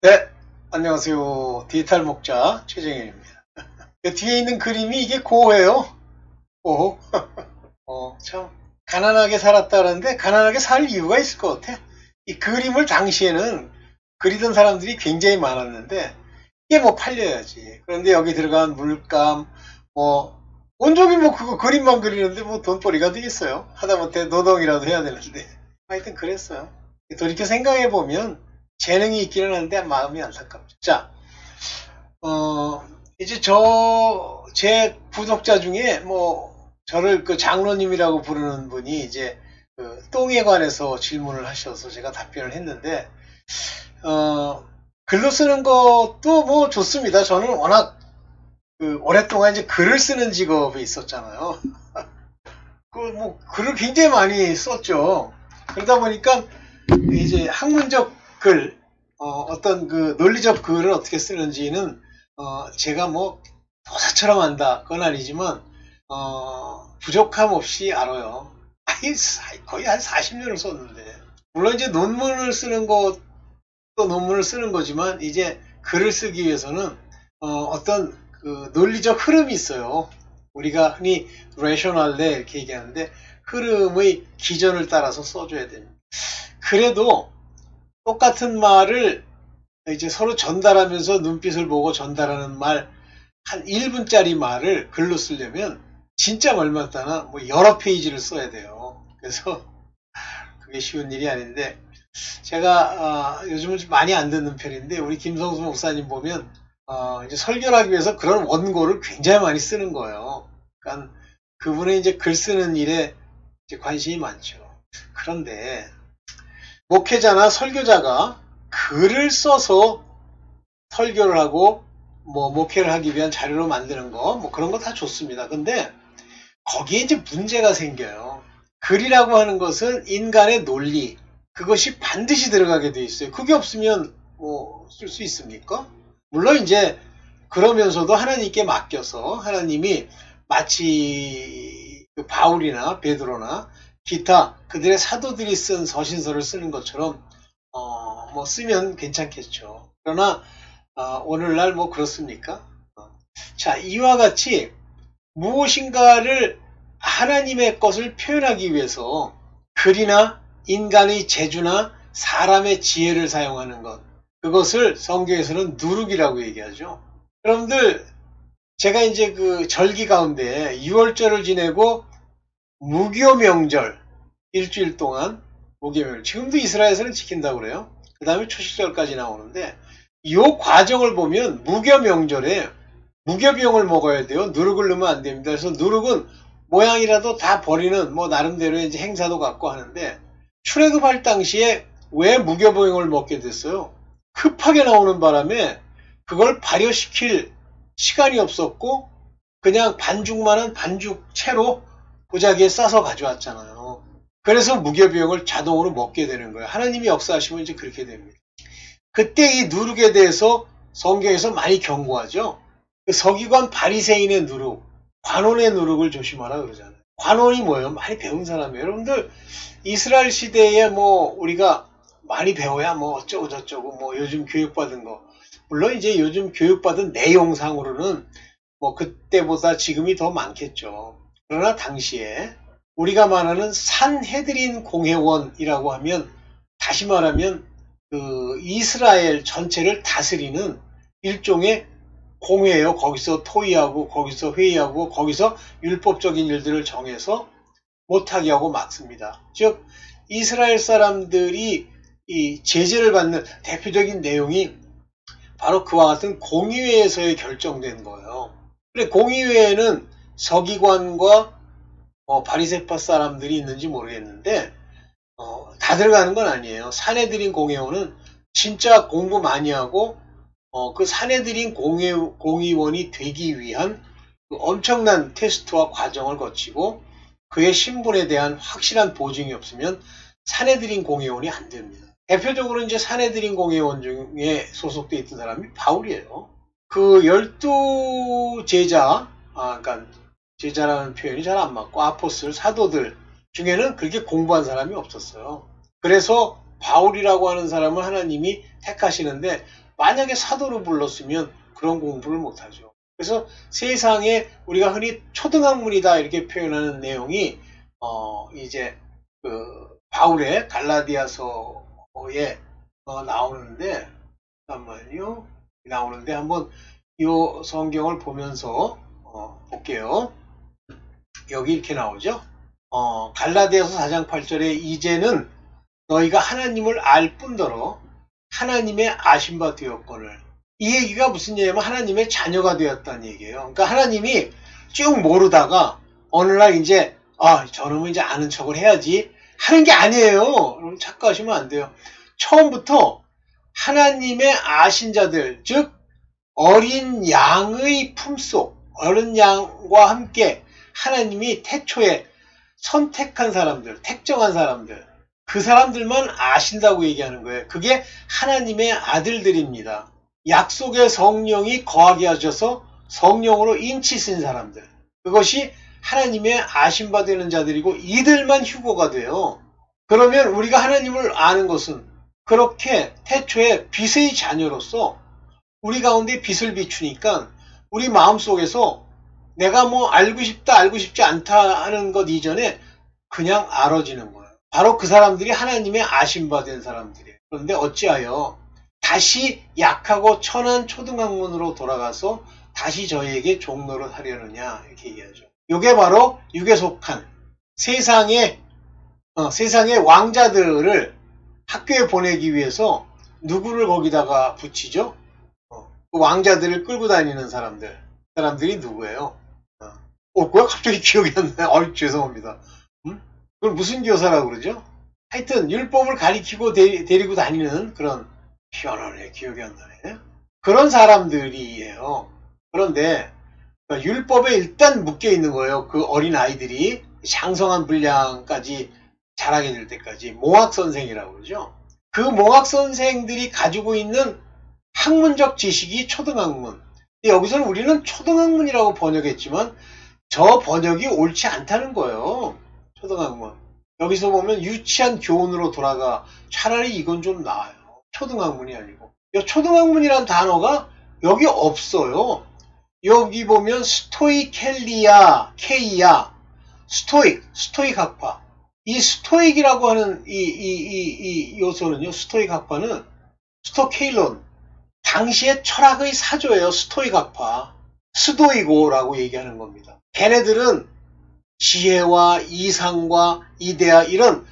네, 안녕하세요. 디지털 목자 최정현입니다. 그 뒤에 있는 그림이 이게 고예요. 고. 참 가난하게 살았다는데 가난하게 살 이유가 있을 것 같아. 이 그림을 당시에는 그리던 사람들이 굉장히 많았는데 이게 뭐 팔려야지. 그런데 여기 들어간 물감, 뭐 온종일 뭐 그거 그림만 그리는데 뭐 돈벌이가 되겠어요. 하다못해 노동이라도 해야 되는데. 하여튼 그랬어요. 돌이켜 생각해 보면 재능이 있기는 한데 마음이 안타깝죠. 자, 어, 이제 제 구독자 중에 뭐, 저를 그 장로님이라고 부르는 분이 이제 그 똥에 관해서 질문을 하셔서 제가 답변을 했는데, 어, 글로 쓰는 것도 뭐 좋습니다. 저는 워낙 그 오랫동안 이제 글을 쓰는 직업이 있었잖아요. 그 뭐 글을 굉장히 많이 썼죠. 그러다 보니까 이제 학문적 글, 어떤 그 논리적 글을 어떻게 쓰는지는 제가 뭐 도사처럼 안다 그건 아니지만 부족함 없이 알아요. 아니, 거의 한 40년을 썼는데 물론 이제 논문을 쓰는 것도 논문을 쓰는 거지만 이제 글을 쓰기 위해서는 어떤 그 논리적 흐름이 있어요. 우리가 흔히 레셔널레 이렇게 얘기하는데 흐름의 기전을 따라서 써줘야 됩니다. 그래도 똑같은 말을 이제 서로 전달하면서 눈빛을 보고 전달하는 말, 한 1분짜리 말을 글로 쓰려면 진짜 얼마나 뭐 여러 페이지를 써야 돼요. 그래서 그게 쉬운 일이 아닌데 제가 요즘은 좀 많이 안 듣는 편인데 우리 김성수 목사님 보면 이제 설교를 하기 위해서 그런 원고를 굉장히 많이 쓰는 거예요. 그러니까 그분의 이제 글 쓰는 일에 이제 관심이 많죠. 그런데 목회자나 설교자가 글을 써서 설교를 하고 뭐 목회를 하기 위한 자료로 만드는 거 뭐 그런 거 다 좋습니다. 근데 거기에 이제 문제가 생겨요. 글이라고 하는 것은 인간의 논리 그것이 반드시 들어가게 돼 있어요. 그게 없으면 뭐 쓸 수 있습니까? 물론 이제 그러면서도 하나님께 맡겨서 하나님이 마치 그 바울이나 베드로나 기타 그들의 사도들이 쓴 서신서를 쓰는 것처럼 뭐 쓰면 괜찮겠죠. 그러나 오늘날 뭐 그렇습니까? 자, 이와 같이 무엇인가를 하나님의 것을 표현하기 위해서 글이나 인간의 재주나 사람의 지혜를 사용하는 것. 그것을 성경에서는 누룩이라고 얘기하죠. 여러분들, 제가 이제 그 절기 가운데 6월절을 지내고 무교 명절 일주일 동안 무교 명절 지금도 이스라엘에서는 지킨다고 그래요. 그 다음에 초식절까지 나오는데 이 과정을 보면 무교 명절에 무교병을 먹어야 돼요. 누룩을 넣으면 안 됩니다. 그래서 누룩은 모양이라도 다 버리는 뭐 나름대로 이제 행사도 갖고 하는데 출애굽할 당시에 왜 무교병을 먹게 됐어요? 급하게 나오는 바람에 그걸 발효시킬 시간이 없었고 그냥 반죽만한 반죽채로 보자기에 싸서 가져왔잖아요. 그래서 무교병을 자동으로 먹게 되는 거예요. 하나님이 역사하시면 이제 그렇게 됩니다. 그때 이 누룩에 대해서 성경에서 많이 경고하죠. 그 서기관 바리새인의 누룩, 관원의 누룩을 조심하라 그러잖아요. 관원이 뭐예요? 많이 배운 사람이에요. 여러분들 이스라엘 시대에 뭐 우리가 많이 배워야 뭐 어쩌고 저쩌고 뭐 요즘 교육받은 거 물론 이제 요즘 교육받은 내용상으로는 뭐 그때보다 지금이 더 많겠죠. 그러나 당시에 우리가 말하는 산헤드린 공회원이라고 하면 다시 말하면 그 이스라엘 전체를 다스리는 일종의 공회예요. 거기서 토의하고 거기서 회의하고 거기서 율법적인 일들을 정해서 못하게 하고 막습니다. 즉 이스라엘 사람들이 이 제재를 받는 대표적인 내용이 바로 그와 같은 공의회에서의 결정된 거예요. 근데 공의회에는 서기관과 바리새파 사람들이 있는지 모르겠는데 다 들어가는 건 아니에요. 사내들인 공회원은 진짜 공부 많이 하고 그 사내들인 공의원이 되기 위한 그 엄청난 테스트와 과정을 거치고 그의 신분에 대한 확실한 보증이 없으면 사내들인 공회원이 안 됩니다. 대표적으로 이제 사내들인 공회원 중에 소속돼 있던 사람이 바울이에요. 그 12제자, 그러니까 제자라는 표현이 잘 안 맞고 아포스톨 사도들 중에는 그렇게 공부한 사람이 없었어요. 그래서 바울이라고 하는 사람을 하나님이 택하시는데 만약에 사도를 불렀으면 그런 공부를 못하죠. 그래서 세상에 우리가 흔히 초등학문이다 이렇게 표현하는 내용이 이제 그 바울의 갈라디아서에 나오는데, 잠깐만요. 나오는데 한번 이 성경을 보면서 볼게요. 여기 이렇게 나오죠. 갈라디아서 4장 8절에 이제는 너희가 하나님을 알 뿐더러 하나님의 아신 바 되었거늘. 이 얘기가 무슨 얘기냐면 하나님의 자녀가 되었다는 얘기예요. 그러니까 하나님이 쭉 모르다가 어느 날 이제 저놈은 이제 아는 척을 해야지 하는 게 아니에요. 여러분 착각하시면 안 돼요. 처음부터 하나님의 아신 자들, 즉 어린 양의 품속, 어린 양과 함께 하나님이 태초에 선택한 사람들, 택정한 사람들, 그 사람들만 아신다고 얘기하는 거예요. 그게 하나님의 아들들입니다. 약속의 성령이 거하게 하셔서 성령으로 인치신 사람들. 그것이 하나님의 아신바 되는 자들이고 이들만 휴거가 돼요. 그러면 우리가 하나님을 아는 것은 그렇게 태초에 빛의 자녀로서 우리 가운데 빛을 비추니까 우리 마음속에서 내가 뭐 알고 싶다 알고 싶지 않다 하는 것 이전에 그냥 알아지는 거예요. 바로 그 사람들이 하나님의 아신바 된 사람들이에요. 그런데 어찌하여 다시 약하고 천한 초등학문으로 돌아가서 다시 저희에게 종노릇 하려느냐 이렇게 얘기하죠. 이게 바로 육에 속한 세상의 왕자들을 학교에 보내기 위해서 누구를 거기다가 붙이죠? 그 왕자들을 끌고 다니는 사람들이 누구예요? 뭐야 갑자기 기억이 안 나요. 죄송합니다. 그걸 무슨 교사라고 그러죠? 하여튼 율법을 가리키고 데리고 다니는 그런 희한하네. 기억이 안 나네. 그런 사람들이에요. 그런데 율법에 일단 묶여 있는 거예요. 그 어린 아이들이 장성한 분량까지 자라게 될 때까지 몽학선생이라고 그러죠. 그 몽학선생들이 가지고 있는 학문적 지식이 초등학문. 여기서는 우리는 초등학문이라고 번역했지만 저 번역이 옳지 않다는 거예요. 초등학문. 여기서 보면 유치한 교훈으로 돌아가. 차라리 이건 좀 나아요. 초등학문이 아니고. 초등학문이란 단어가 여기 없어요. 여기 보면 스토이켈리아, 케이아, 스토익 학파. 이 스토익이라고 하는 이 요소는요, 스토익 학파는 스토케일론. 당시의 철학의 사조예요, 스토익 학파. 스도이고라고 얘기하는 겁니다. 걔네들은 지혜와 이상과 이데아 이런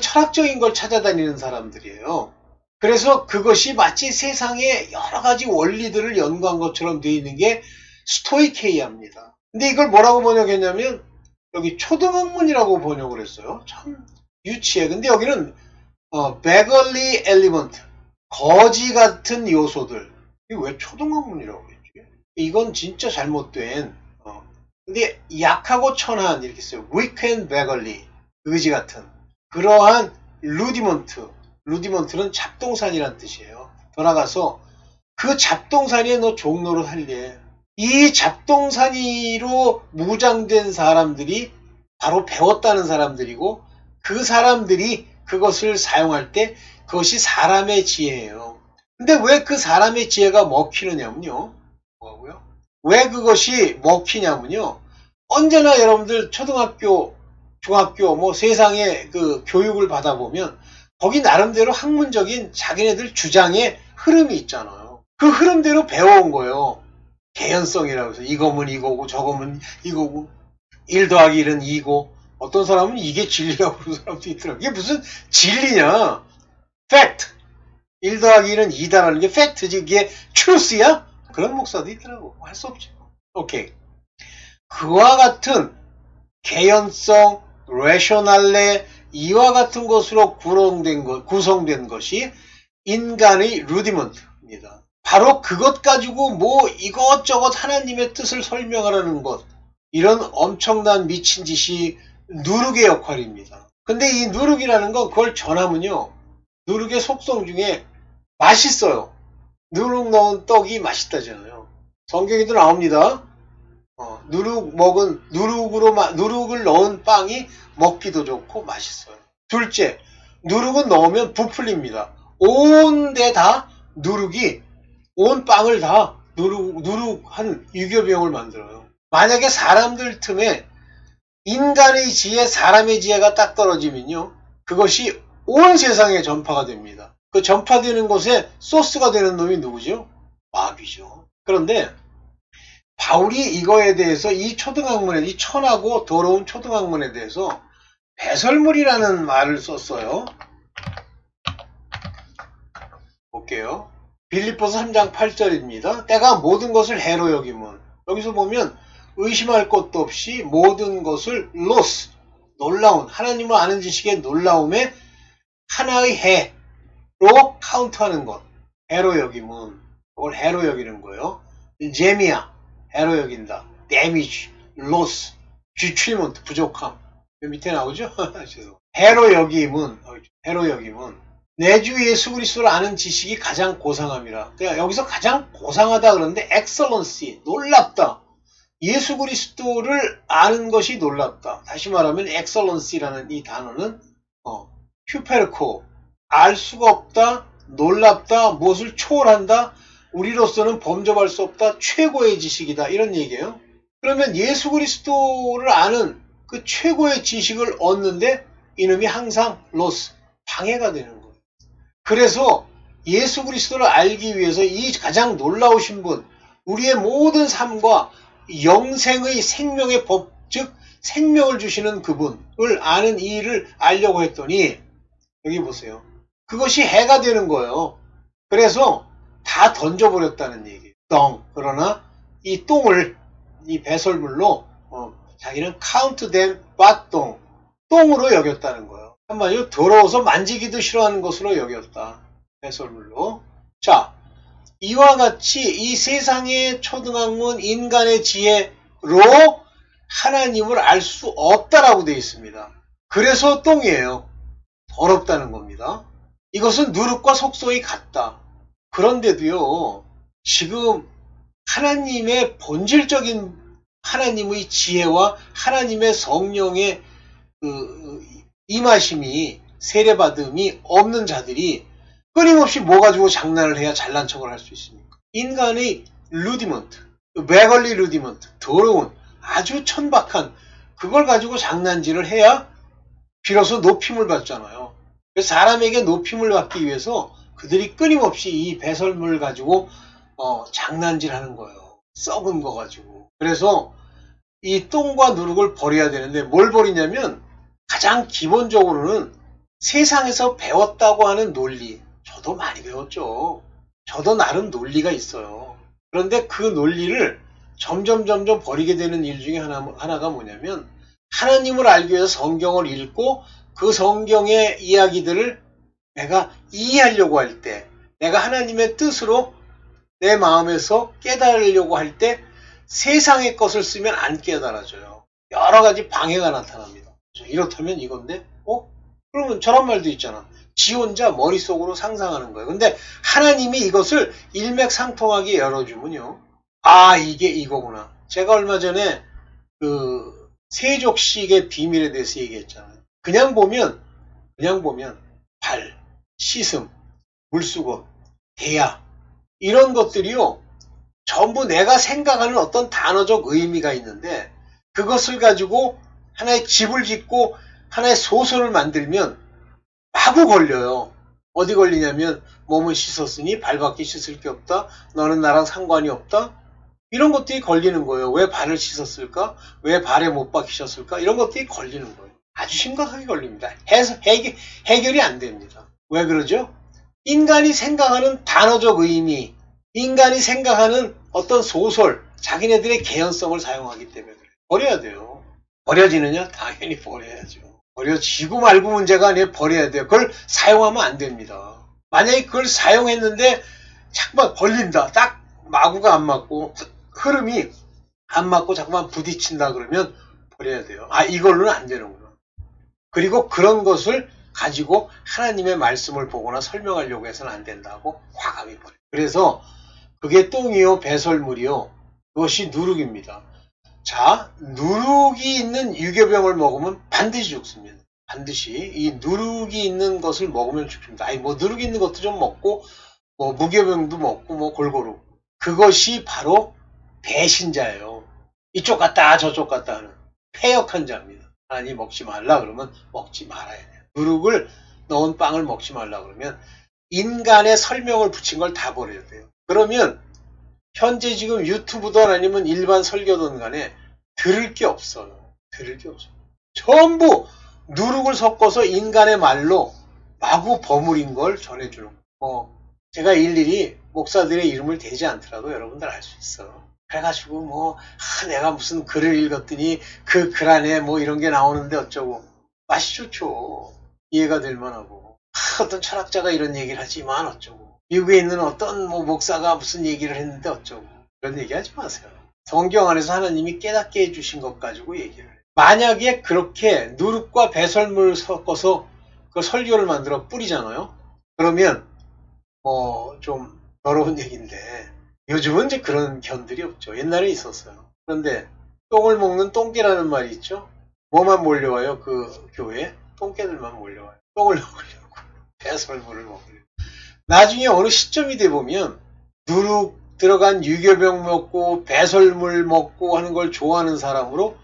철학적인 걸 찾아다니는 사람들이에요. 그래서 그것이 마치 세상에 여러 가지 원리들을 연구한 것처럼 되어 있는 게 스토이케이아입니다. 근데 이걸 뭐라고 번역했냐면 여기 초등학문이라고 번역을 했어요. 참 유치해. 근데 여기는 beggarly element, 거지 같은 요소들. 이게 왜 초등학문이라고 했지? 이건 진짜 잘못된. 근데 약하고 천한 이렇게 써요. weak and beggarly, 의지 같은 그러한 루디먼트는 잡동산이란 뜻이에요. 더 나가서 그 잡동사니에 너 종로를 할래. 이 잡동사니로 무장된 사람들이 바로 배웠다는 사람들이고 그 사람들이 그것을 사용할 때 그것이 사람의 지혜예요. 근데 왜 그 사람의 지혜가 먹히느냐면요. 뭐고요? 왜 그것이 먹히냐면요. 언제나 여러분들 초등학교, 중학교, 뭐 세상의 그 교육을 받아보면 거기 나름대로 학문적인 자기네들 주장의 흐름이 있잖아요. 그 흐름대로 배워온 거예요. 개연성이라고 해서 이거면 이거고 저거면 이거고 1 더하기 1은 2고 어떤 사람은 이게 진리라고 그러는 사람도 있더라고요. 이게 무슨 진리냐? 팩트. 1 더하기 1은 2다라는 게 팩트지. 이게 truth야? 그런 목사도 있더라고. 할 수 없죠. 오케이. 그와 같은 개연성, 레셔널레 이와 같은 것으로 구성된 것이 인간의 루디먼트입니다. 바로 그것 가지고 뭐 이것저것 하나님의 뜻을 설명하라는 것, 이런 엄청난 미친 짓이 누룩의 역할입니다. 근데 이 누룩이라는 건 그걸 전하면요, 누룩의 속성 중에 맛있어요. 누룩 넣은 떡이 맛있다잖아요. 성경에도 나옵니다. 누룩을 넣은 빵이 먹기도 좋고 맛있어요. 둘째, 누룩은 넣으면 부풀립니다. 온 데 다 누룩이 온 빵을 다 누룩한 유교병을 만들어요. 만약에 사람들 틈에 인간의 지혜, 사람의 지혜가 딱 떨어지면요. 그것이 온 세상에 전파가 됩니다. 그 전파되는 곳에 소스가 되는 놈이 누구죠? 마귀죠. 그런데 바울이 이거에 대해서 이 초등학문에, 이 천하고 더러운 초등학문에 대해서 배설물이라는 말을 썼어요. 볼게요. 빌립보서 3장 8절입니다. 때가 모든 것을 해로 여김은, 여기서 보면 의심할 것도 없이 모든 것을 로스, 놀라운, 하나님을 아는 지식의 놀라움에 하나의 해로 카운트하는 것, 해로 여김은, 그걸 해로 여기는 거예요. 재미야, 해로 여긴다. 데미지, 로스, 디트리먼트, 부족함. 밑에 나오죠? 해로 여김은, 내 주 예수 그리스도를 아는 지식이 가장 고상함이라. 그러니까 여기서 가장 고상하다 그러는데 excellency, 놀랍다. 예수 그리스도를 아는 것이 놀랍다. 다시 말하면 excellency라는 이 단어는 퓨페르코, 알 수가 없다, 놀랍다, 무엇을 초월한다, 우리로서는 범접할 수 없다, 최고의 지식이다, 이런 얘기예요. 그러면 예수 그리스도를 아는 그 최고의 지식을 얻는데 이놈이 항상 로스, 방해가 되는 거예요. 그래서 예수 그리스도를 알기 위해서 이 가장 놀라우신 분, 우리의 모든 삶과 영생의 생명의 법, 즉 생명을 주시는 그분을 아는 이 일을 알려고 했더니 여기 보세요. 그것이 해가 되는 거예요. 그래서 다 던져버렸다는 얘기예요. 그러나 이 똥을 이 배설물로 자기는 count them but 똥으로 여겼다는 거예요. 한마디로 더러워서 만지기도 싫어하는 것으로 여겼다. 배설물로. 자, 이와 같이 이 세상의 초등학문 인간의 지혜로 하나님을 알 수 없다라고 되어 있습니다. 그래서 똥이에요. 더럽다는 겁니다. 이것은 누룩과 속소이 같다. 그런데도요, 지금 하나님의 본질적인 하나님의 지혜와 하나님의 성령의 임하심이 세례받음이 없는 자들이 끊임없이 뭐 가지고 장난을 해야 잘난 척을 할 수 있습니까? 인간의 루디먼트, 매걸리 루디먼트, 더러운 아주 천박한 그걸 가지고 장난질을 해야 비로소 높임을 받잖아요. 그래서 사람에게 높임을 받기 위해서 그들이 끊임없이 이 배설물 가지고 장난질하는 거예요. 썩은 거 가지고. 그래서 이 똥과 누룩을 버려야 되는데 뭘 버리냐면 가장 기본적으로는 세상에서 배웠다고 하는 논리, 저도 많이 배웠죠. 저도 나름 논리가 있어요. 그런데 그 논리를 점점 버리게 되는 일 중에 하나가 뭐냐면 하나님을 알기 위해서 성경을 읽고 그 성경의 이야기들을 내가 이해하려고 할 때, 내가 하나님의 뜻으로 내 마음에서 깨달으려고 할 때 세상의 것을 쓰면 안 깨달아져요. 여러 가지 방해가 나타납니다. 이렇다면 이건데, 그러면 저런 말도 있잖아. 지 혼자 머릿속으로 상상하는 거예요. 근데 하나님이 이것을 일맥상통하게 열어주면요. 아, 이게 이거구나. 제가 얼마 전에 그 세족식의 비밀에 대해서 얘기했잖아요. 그냥 보면 발, 시슴, 물수건, 대야 이런 것들이요. 전부 내가 생각하는 어떤 단어적 의미가 있는데 그것을 가지고 하나의 집을 짓고 하나의 소설을 만들면 마구 걸려요. 어디 걸리냐면 몸은 씻었으니 발밖에 씻을 게 없다. 너는 나랑 상관이 없다. 이런 것들이 걸리는 거예요. 왜 발을 씻었을까? 왜 발에 못 박히셨을까? 이런 것들이 걸리는 거예요. 아주 심각하게 걸립니다. 해결이 안 됩니다. 왜 그러죠? 인간이 생각하는 단어적 의미, 인간이 생각하는 어떤 소설, 자기네들의 개연성을 사용하기 때문에 그래요. 버려야 돼요. 버려지느냐? 당연히 버려야죠. 버려지고 말고 문제가 아니에요. 버려야 돼요. 그걸 사용하면 안 됩니다. 만약에 그걸 사용했는데 자꾸만 걸린다. 딱 마구가 안 맞고 흐름이 안 맞고 자꾸만 부딪힌다 그러면 버려야 돼요. 아, 이걸로는 안 되는구나. 그리고 그런 것을 가지고 하나님의 말씀을 보거나 설명하려고 해서는 안 된다고 과감히 버려요. 그래서 그게 똥이요, 배설물이요. 그것이 누룩입니다. 자, 누룩이 있는 유교병을 먹으면 반드시 죽습니다. 반드시 이 누룩이 있는 것을 먹으면 죽습니다. 아니 뭐 누룩이 있는 것도 좀 먹고 뭐 무교병도 먹고 뭐 골고루. 그것이 바로 배신자예요. 이쪽 갔다 저쪽 갔다 하는 패역한 자입니다. 아니 먹지 말라 그러면 먹지 말아야 돼요. 누룩을 넣은 빵을 먹지 말라 그러면 인간의 설명을 붙인 걸 다 버려야 돼요. 그러면 현재 지금 유튜브든 아니면 일반 설교든 간에 들을 게 없어요. 들을 게 없어요. 전부 누룩을 섞어서 인간의 말로 마구 버무린 걸 전해주는 거예요. 제가 일일이 목사들의 이름을 대지 않더라도 여러분들 알 수 있어. 그래가지고 내가 무슨 글을 읽었더니 그 글 안에 뭐 이런 게 나오는데 어쩌고. 맛이 좋죠. 이해가 될 만하고. 어떤 철학자가 이런 얘기를 하지만 어쩌고. 미국에 있는 어떤 목사가 무슨 얘기를 했는데 어쩌고. 그런 얘기 하지 마세요. 성경 안에서 하나님이 깨닫게 해주신 것 가지고 얘기를 해요. 만약에 그렇게 누룩과 배설물을 섞어서 그 설교를 만들어 뿌리잖아요. 그러면 좀 더러운 얘기인데 요즘은 이제 그런 견들이 없죠. 옛날에 있었어요. 그런데 똥을 먹는 똥개라는 말이 있죠. 뭐만 몰려와요? 그 교회에? 똥개들만 몰려와요. 똥을 먹으려고. 배설물을 먹으려고. 나중에 어느 시점이 돼 보면 누룩 들어간 유교병 먹고 배설물 먹고 하는 걸 좋아하는 사람으로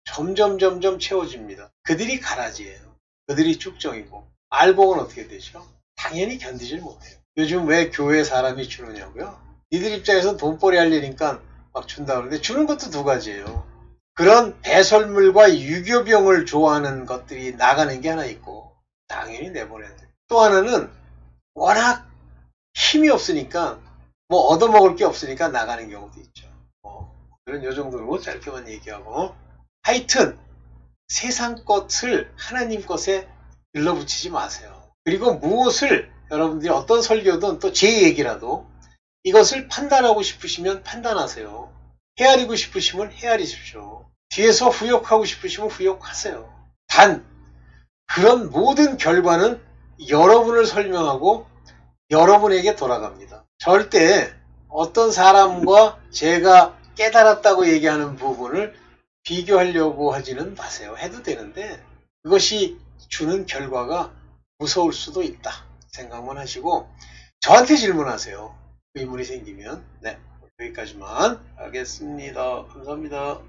점점 채워집니다. 그들이 가라지예요. 그들이 축정이고 알곡은 어떻게 되죠? 당연히 견디질 못해요. 요즘 왜 교회에 사람이 주느냐고요? 니들 입장에서는 돈벌이 하려니까 막 준다 그러는데 주는 것도 두 가지예요. 그런 배설물과 유교병을 좋아하는 것들이 나가는 게 하나 있고 당연히 내보내야 돼요. 또 하나는 워낙 힘이 없으니까 얻어먹을 게 없으니까 나가는 경우도 있죠. 그런 요 정도로 짧게만 얘기하고 하여튼 세상 것을 하나님 것에 일러붙이지 마세요. 그리고 무엇을 여러분들이 어떤 설교든 또 제 얘기라도 이것을 판단하고 싶으시면 판단하세요. 헤아리고 싶으시면 헤아리십시오. 뒤에서 후욕하고 싶으시면 후욕하세요. 단 그런 모든 결과는 여러분을 설명하고 여러분에게 돌아갑니다. 절대 어떤 사람과 제가 깨달았다고 얘기하는 부분을 비교하려고 하지는 마세요. 해도 되는데 그것이 주는 결과가 무서울 수도 있다 생각만 하시고 저한테 질문하세요. 의문이 생기면. 네, 여기까지만 하겠습니다. 감사합니다.